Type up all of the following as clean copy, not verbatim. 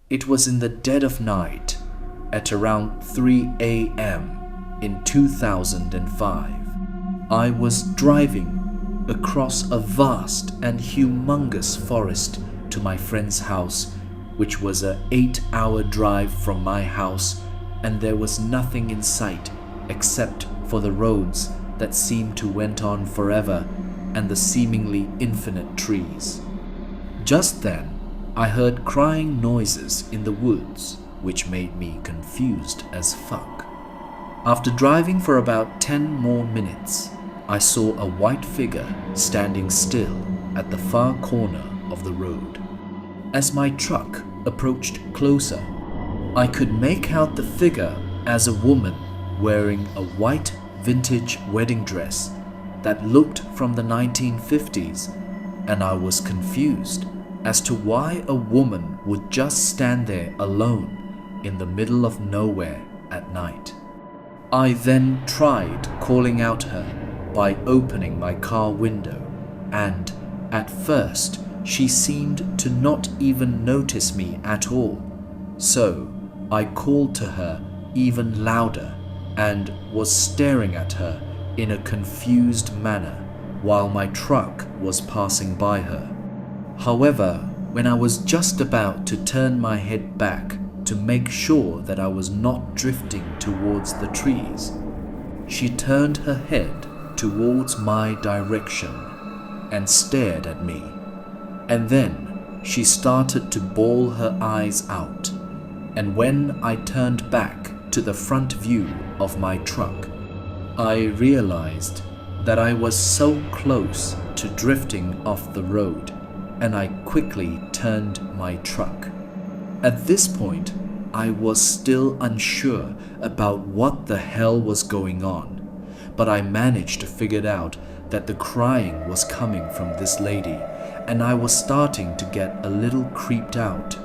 It was in the dead of night, at around 3 a.m. in 2005. I was driving across a vast and humongous forest to my friend's house, which was an 8-hour drive from my house, and there was nothing in sight except for the roads that seemed to went on forever and the seemingly infinite trees. Just then, I heard crying noises in the woods, which made me confused as fuck. After driving for about 10 more minutes, I saw a white figure standing still at the far corner of the road. As my truck approached closer, I could make out the figure as a woman wearing a white vintage wedding dress that looked from the 1950s, and I was confused as to why a woman would just stand there alone in the middle of nowhere at night. I then tried calling out her by opening my car window, and at first she seemed to not even notice me at all. So I called to her even louder and was staring at her in a confused manner while my truck was passing by her. However, when I was just about to turn my head back to make sure that I was not drifting towards the trees, she turned her head towards my direction and stared at me. And then she started to bawl her eyes out. And when I turned back to the front view of my truck, I realized that I was so close to drifting off the road, and I quickly turned my truck. At this point, I was still unsure about what the hell was going on, but I managed to figure out that the crying was coming from this lady, and I was starting to get a little creeped out.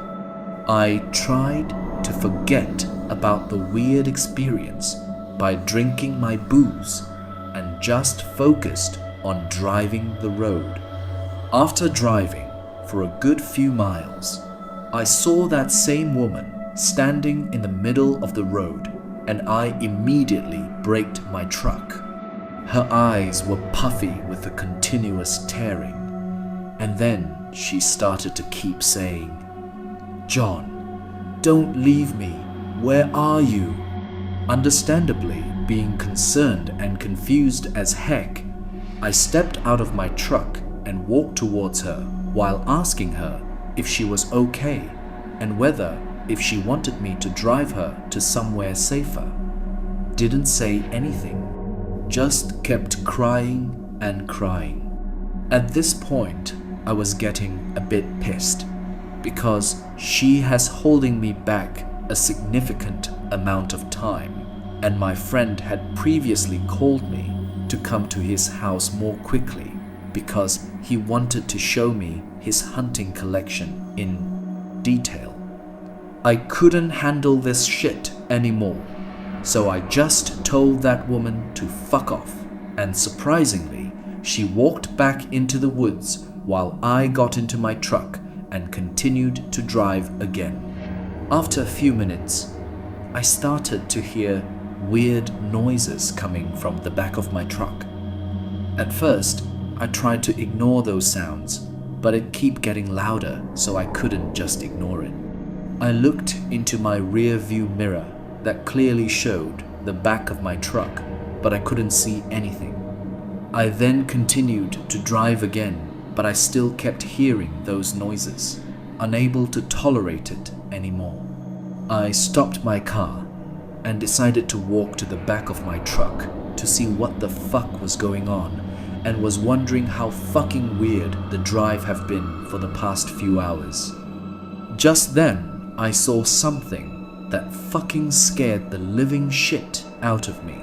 I tried to forget about the weird experience by drinking my booze and just focused on driving the road. After driving for a good few miles, I saw that same woman standing in the middle of the road, and I immediately braked my truck. Her eyes were puffy with the continuous tearing, and then she started to keep saying, "John, don't leave me. Where are you?" Understandably, being concerned and confused as heck, I stepped out of my truck and walked towards her while asking her if she was okay and whether if she wanted me to drive her to somewhere safer. Didn't say anything, just kept crying and crying. At this point, I was getting a bit pissed because she has holding me back a significant amount of time, and my friend had previously called me to come to his house more quickly because he wanted to show me his hunting collection in detail. I couldn't handle this shit anymore, so I just told that woman to fuck off, and surprisingly, she walked back into the woods while I got into my truck and continued to drive again. After a few minutes, I started to hear weird noises coming from the back of my truck. At first, I tried to ignore those sounds, but it kept getting louder, so I couldn't just ignore it. I looked into my rear view mirror that clearly showed the back of my truck, but I couldn't see anything. I then continued to drive again, but I still kept hearing those noises, unable to tolerate it anymore. I stopped my car and decided to walk to the back of my truck to see what the fuck was going on, and was wondering how fucking weird the drive have been for the past few hours. Just then, I saw something that fucking scared the living shit out of me.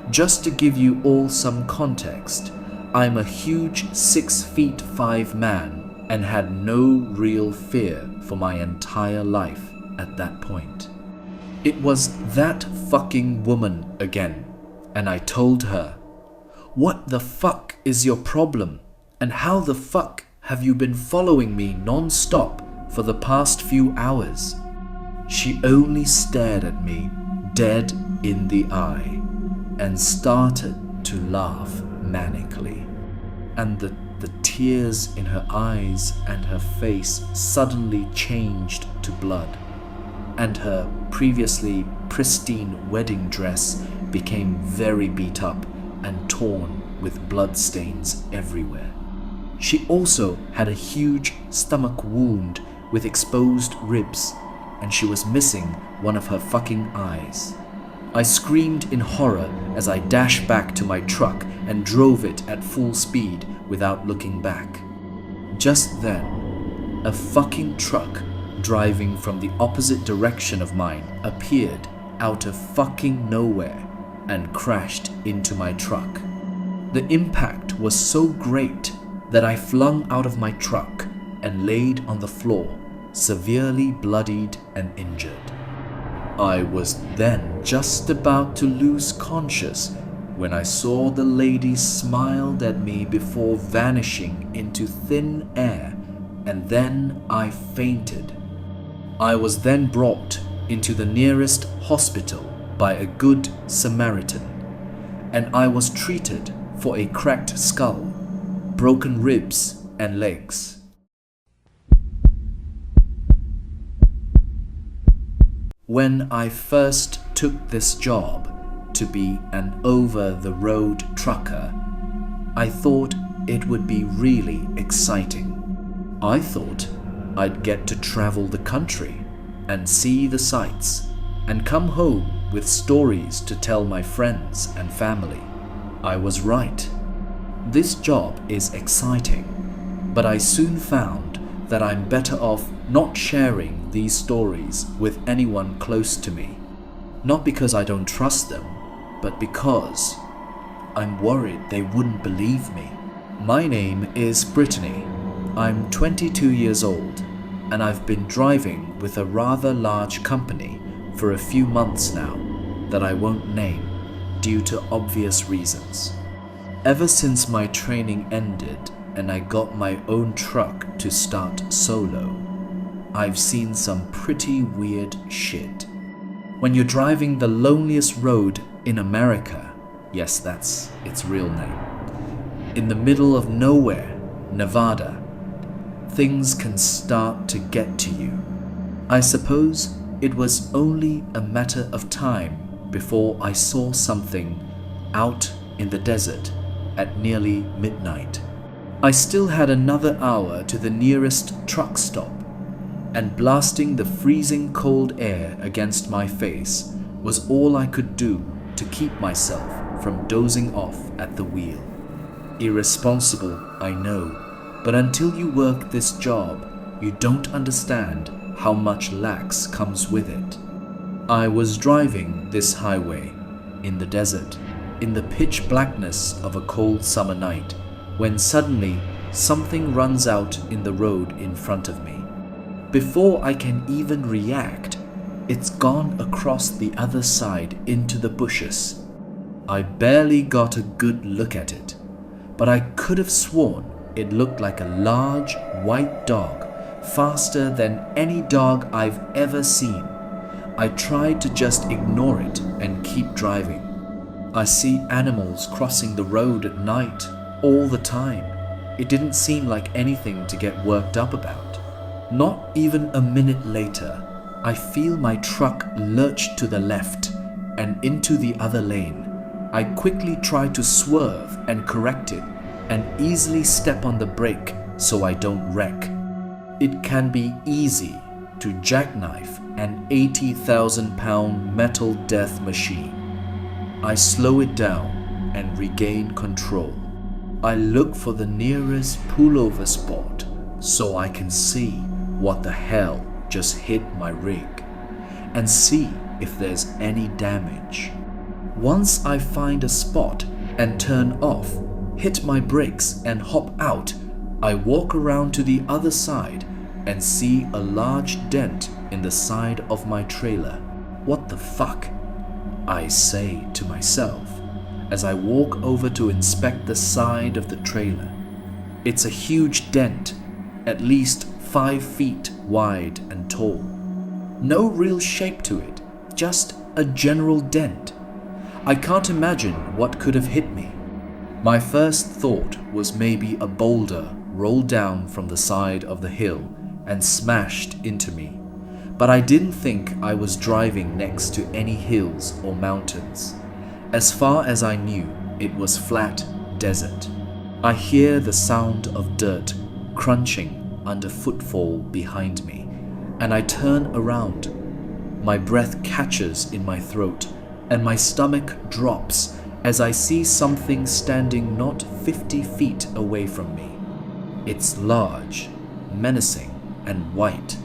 Just to give you all some context, I'm a huge 6'5" man and had no real fear for my entire life at that point. It was that fucking woman again, and I told her, "What the fuck is your problem? And how the fuck have you been following me non-stop for the past few hours. She only stared at me dead in the eye and started to laugh manically. And the tears in her eyes and her face suddenly changed to blood, and her previously pristine wedding dress became very beat up and torn with bloodstains everywhere. She also had a huge stomach wound with exposed ribs, and she was missing one of her fucking eyes. I screamed in horror as I dashed back to my truck and drove it at full speed without looking back. Just then, a fucking truck driving from the opposite direction of mine appeared out of fucking nowhere and crashed into my truck. The impact was so great that I flung out of my truck and laid on the floor, severely bloodied and injured. I was then just about to lose conscious when I saw the lady smiled at me before vanishing into thin air, and then I fainted. I was then brought into the nearest hospital by a good Samaritan, and I was treated for a cracked skull, broken ribs and legs. When I first took this job to be an over-the-road trucker, I thought it would be really exciting. I thought I'd get to travel the country and see the sights and come home with stories to tell my friends and family. I was right. This job is exciting, but I soon found that I'm better off not sharing these stories with anyone close to me. Not because I don't trust them, but because I'm worried they wouldn't believe me. My name is Brittany. I'm 22 years old, and I've been driving with a rather large company for a few months now that I won't name due to obvious reasons. Ever since my training ended and I got my own truck to start solo, I've seen some pretty weird shit. When you're driving the loneliest road in America, yes, that's its real name, in the middle of nowhere, Nevada, things can start to get to you. I suppose it was only a matter of time before I saw something out in the desert at nearly midnight. I still had another hour to the nearest truck stop, and blasting the freezing cold air against my face was all I could do to keep myself from dozing off at the wheel. Irresponsible, I know, but until you work this job, you don't understand how much lax comes with it. I was driving this highway in the desert, in the pitch blackness of a cold summer night, when suddenly something runs out in the road in front of me. Before I can even react, it's gone across the other side into the bushes. I barely got a good look at it, but I could have sworn it looked like a large white dog, faster than any dog I've ever seen. I tried to just ignore it and keep driving. I see animals crossing the road at night all the time. It didn't seem like anything to get worked up about. Not even a minute later, I feel my truck lurch to the left and into the other lane. I quickly try to swerve and correct it and easily step on the brake so I don't wreck. It can be easy to jackknife an 80,000-pound metal death machine. I slow it down and regain control. I look for the nearest pullover spot so I can see what the hell just hit my rig and see if there's any damage. Once I find a spot and turn off, hit my brakes and hop out, I walk around to the other side and see a large dent in the side of my trailer. What the fuck? I say to myself as I walk over to inspect the side of the trailer. It's a huge dent, at least 5 feet wide and tall. No real shape to it, just a general dent. I can't imagine what could have hit me. My first thought was maybe a boulder rolled down from the side of the hill and smashed into me. But I didn't think I was driving next to any hills or mountains. As far as I knew, it was flat desert. I hear the sound of dirt crunching under footfall behind me, and I turn around. My breath catches in my throat, and my stomach drops as I see something standing not 50 feet away from me. It's large, menacing, and white.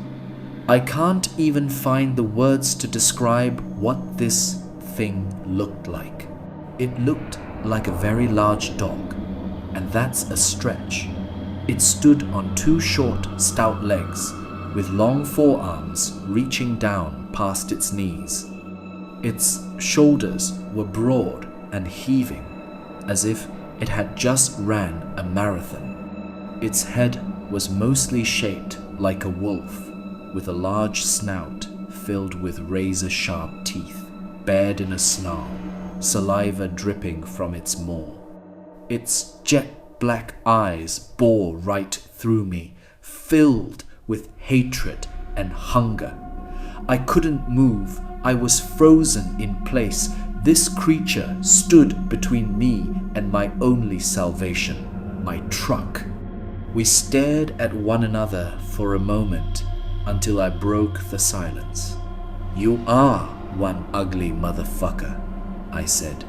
I can't even find the words to describe what this thing looked like. It looked like a very large dog, and that's a stretch. It stood on 2 short, stout legs, with long forearms reaching down past its knees. Its shoulders were broad and heaving, as if it had just ran a marathon. Its head was mostly shaped like a wolf, with a large snout filled with razor-sharp teeth, bared in a snarl, saliva dripping from its maw. Its jet-black eyes bore right through me, filled with hatred and hunger. I couldn't move. I was frozen in place. This creature stood between me and my only salvation, my truck. We stared at one another for a moment until I broke the silence. "You are one ugly motherfucker," I said.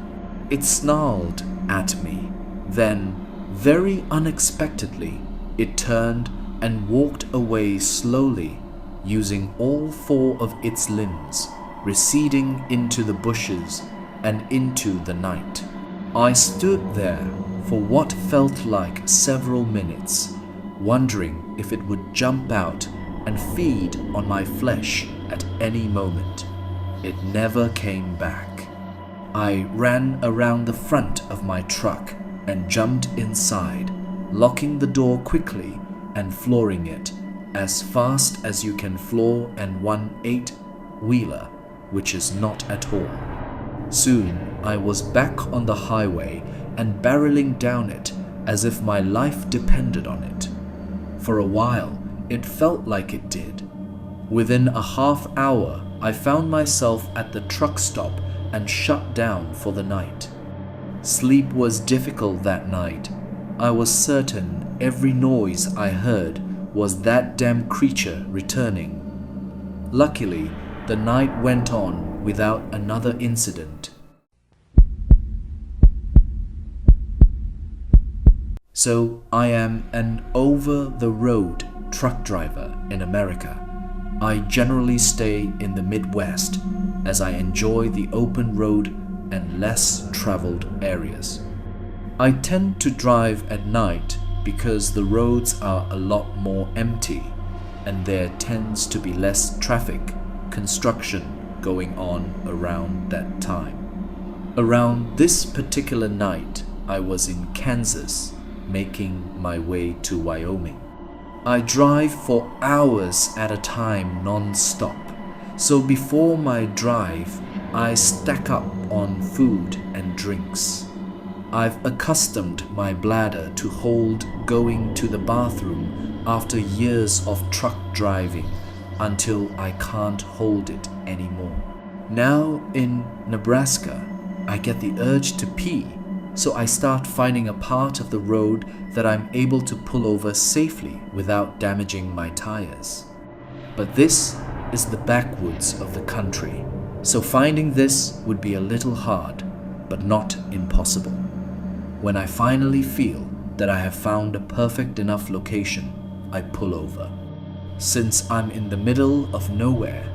It snarled at me. Then, very unexpectedly, it turned and walked away slowly, using all 4 of its limbs, receding into the bushes and into the night. I stood there for what felt like several minutes, wondering if it would jump out and feed on my flesh at any moment. It never came back. I ran around the front of my truck and jumped inside, locking the door quickly and flooring it as fast as you can floor an 1/8-wheeler, which is not at all. Soon I was back on the highway and barreling down it as if my life depended on it. For a while, it felt like it did. Within a half hour, I found myself at the truck stop and shut down for the night. Sleep was difficult that night. I was certain every noise I heard was that damn creature returning. Luckily, the night went on without another incident. So I am an over-the-road truck driver in America. I generally stay in the Midwest as I enjoy the open road and less traveled areas. I tend to drive at night because the roads are a lot more empty and there tends to be less traffic, construction going on around that time. Around this particular night, I was in Kansas, making my way to Wyoming. I drive for hours at a time non-stop, so before my drive, I stack up on food and drinks. I've accustomed my bladder to hold going to the bathroom after years of truck driving until I can't hold it anymore. Now in Nebraska, I get the urge to pee, so I start finding a part of the road that I'm able to pull over safely without damaging my tires. But this is the backwoods of the country, so finding this would be a little hard, but not impossible. When I finally feel that I have found a perfect enough location, I pull over. Since I'm in the middle of nowhere,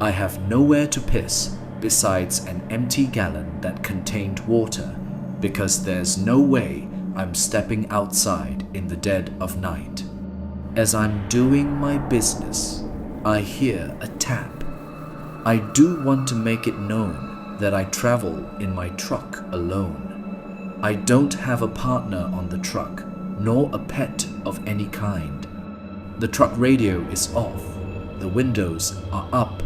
I have nowhere to piss besides an empty gallon that contained water, because there's no way I'm stepping outside in the dead of night. As I'm doing my business, I hear a tap. I do want to make it known that I travel in my truck alone. I don't have a partner on the truck, nor a pet of any kind. The truck radio is off, the windows are up,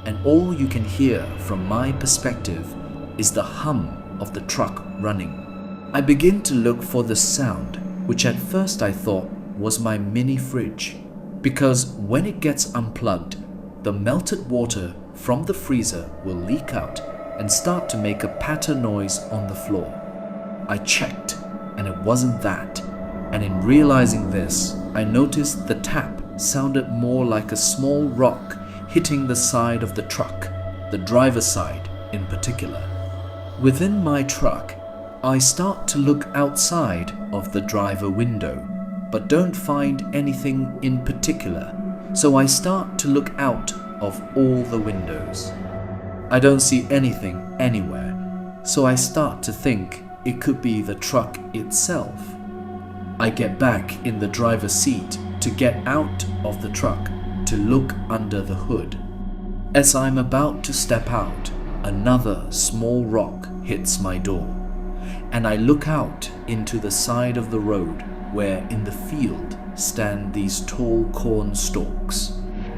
and all you can hear from my perspective is the hum of the truck running. I begin to look for the sound, which at first I thought was my mini fridge, because when it gets unplugged, the melted water from the freezer will leak out and start to make a patter noise on the floor. I checked, and it wasn't that, and in realizing this, I noticed the tap sounded more like a small rock hitting the side of the truck, the driver's side in particular. Within my truck, I start to look outside of the driver window, but don't find anything in particular, so I start to look out of all the windows. I don't see anything anywhere, so I start to think it could be the truck itself. I get back in the driver's seat to get out of the truck to look under the hood. As I'm about to step out, another small rock hits my door, and I look out into the side of the road where in the field stand these tall corn stalks.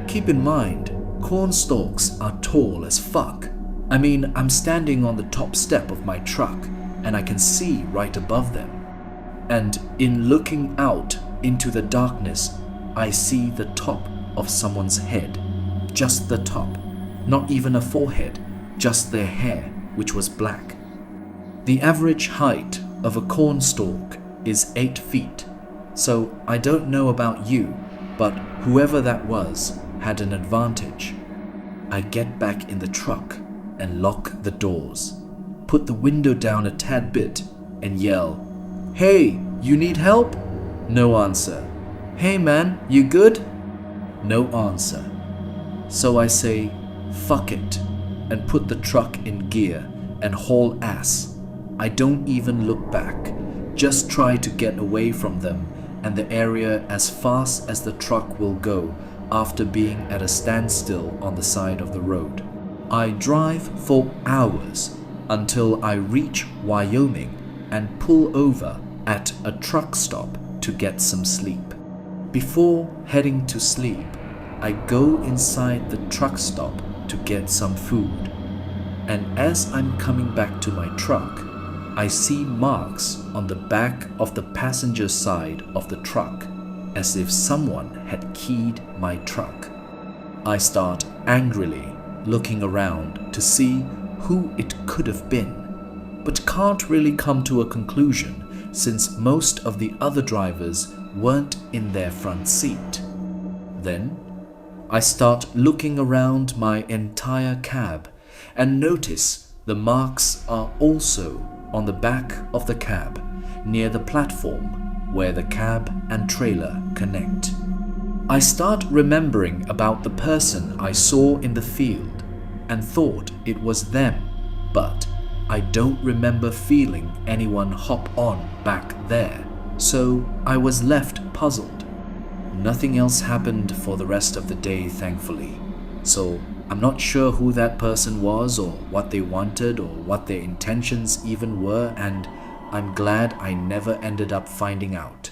Keep in mind, corn stalks are tall as fuck. I mean, I'm standing on the top step of my truck and I can see right above them. And in looking out into the darkness, I see the top of someone's head. Just the top. Not even a forehead, just their hair, which was black. The average height of a cornstalk is 8 feet, so I don't know about you, but whoever that was had an advantage. I get back in the truck and lock the doors, put the window down a tad bit and yell, "Hey, you need help?" No answer. "Hey man, you good?" No answer. So I say, "Fuck it," and put the truck in gear and haul ass. I don't even look back, just try to get away from them and the area as fast as the truck will go after being at a standstill on the side of the road. I drive for hours until I reach Wyoming and pull over at a truck stop to get some sleep. Before heading to sleep, I go inside the truck stop to get some food. And as I'm coming back to my truck, I see marks on the back of the passenger side of the truck, as if someone had keyed my truck. I start angrily looking around to see who it could have been, but can't really come to a conclusion since most of the other drivers weren't in their front seat. Then I start looking around my entire cab and notice the marks are also on the back of the cab near the platform where the cab and trailer connect. I start remembering about the person I saw in the field and thought it was them, but I don't remember feeling anyone hop on back there, so I was left puzzled. Nothing else happened for the rest of the day, thankfully, so I'm not sure who that person was or what they wanted or what their intentions even were, and I'm glad I never ended up finding out.